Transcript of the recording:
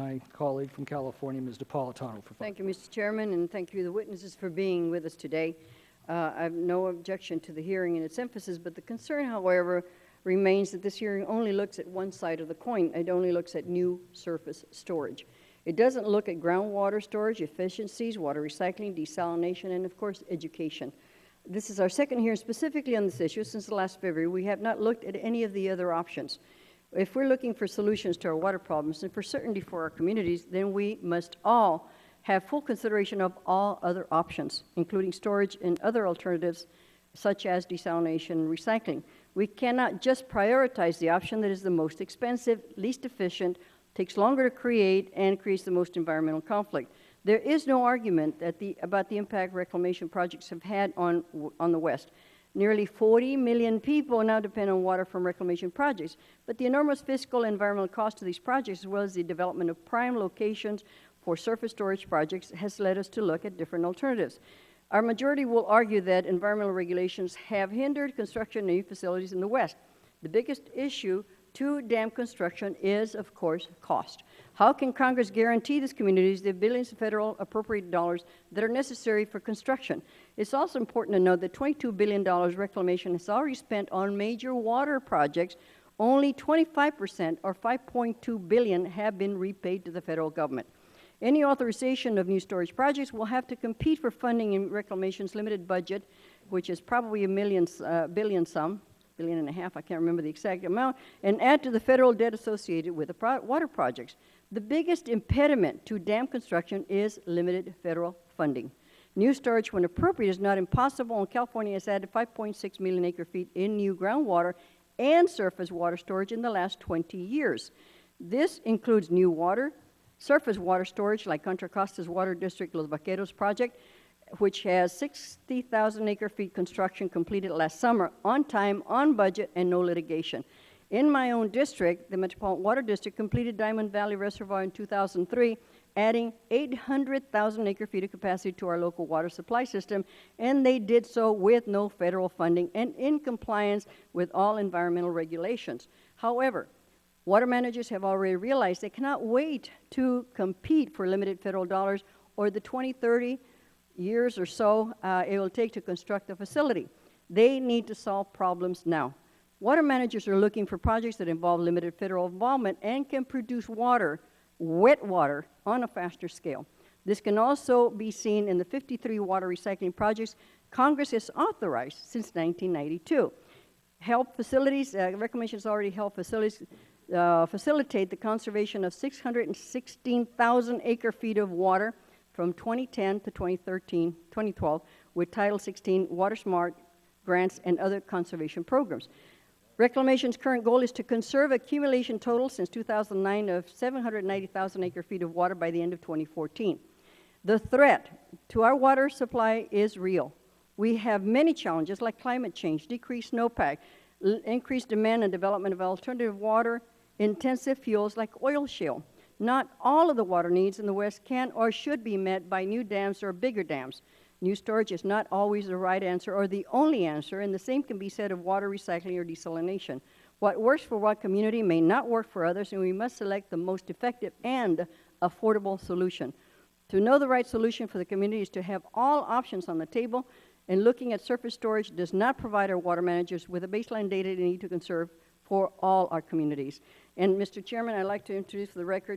My colleague from California, Ms. Napolitano, for Thank you, Mr. Chairman, and thank you, the witnesses, for being with us today. I have no objection to the hearing and its emphasis, but the concern, however, remains that this hearing only looks at one side of the coin. It only looks at new surface storage. It doesn't look at groundwater storage, efficiencies, water recycling, desalination, and, of course, education. This is our second hearing specifically on this issue since the last February. We have not looked at any of the other options. If we're looking for solutions to our water problems and for certainty for our communities, then we must all have full consideration of all other options, including storage and other alternatives such as desalination and recycling. We cannot just prioritize the option that is the most expensive, least efficient, takes longer to create, and creates the most environmental conflict. There is no argument about the impact reclamation projects have had on the West. Nearly 40 million people now depend on water from reclamation projects, but the enormous fiscal and environmental cost of these projects, as well as the development of prime locations for surface storage projects, has led us to look at different alternatives. Our majority will argue that environmental regulations have hindered construction of new facilities in the West. The biggest issue to dam construction is, of course, cost. How can Congress guarantee these communities the billions of federal appropriated dollars that are necessary for construction? It's also important to note that $22 billion reclamation has already spent on major water projects. Only 25%, or $5.2 billion, have been repaid to the federal government. Any authorization of new storage projects will have to compete for funding in reclamation's limited budget, which is probably billion and a half, I can't remember the exact amount, and add to the federal debt associated with the water projects. The biggest impediment to dam construction is limited federal funding. New storage, when appropriate, is not impossible, and California has added 5.6 million acre-feet in new groundwater and surface water storage in the last 20 years. This includes new surface water storage like Contra Costa's Water District Los Vaqueros project, which has 60,000 acre-feet construction completed last summer on time, on budget, and no litigation. In my own district, the Metropolitan Water District completed Diamond Valley Reservoir in 2003, adding 800,000 acre-feet of capacity to our local water supply system, and they did so with no federal funding and in compliance with all environmental regulations. However, water managers have already realized they cannot wait to compete for limited federal dollars or the 20-30 years or so it will take to construct a facility. They need to solve problems now. Water managers are looking for projects that involve limited federal involvement and can produce water, wet water, on a faster scale. This can also be seen in the 53 water recycling projects Congress has authorized since 1992. Help facilities, reclamation has already helped facilities facilitate the conservation of 616,000 acre-feet of water from 2010 to 2012 with Title 16 Water Smart grants and other conservation programs. Reclamation's current goal is to conserve accumulation total since 2009 of 790,000 acre-feet of water by the end of 2014. The threat to our water supply is real. We have many challenges like climate change, decreased snowpack, increased demand and development of alternative water-intensive fuels like oil shale. Not all of the water needs in the West can or should be met by new dams or bigger dams. New storage is not always the right answer or the only answer, and the same can be said of water recycling or desalination. What works for one community may not work for others, and we must select the most effective and affordable solution. To know the right solution for the community is to have all options on the table, and looking at surface storage does not provide our water managers with the baseline data they need to conserve for all our communities. And Mr. Chairman, I'd like to introduce for the record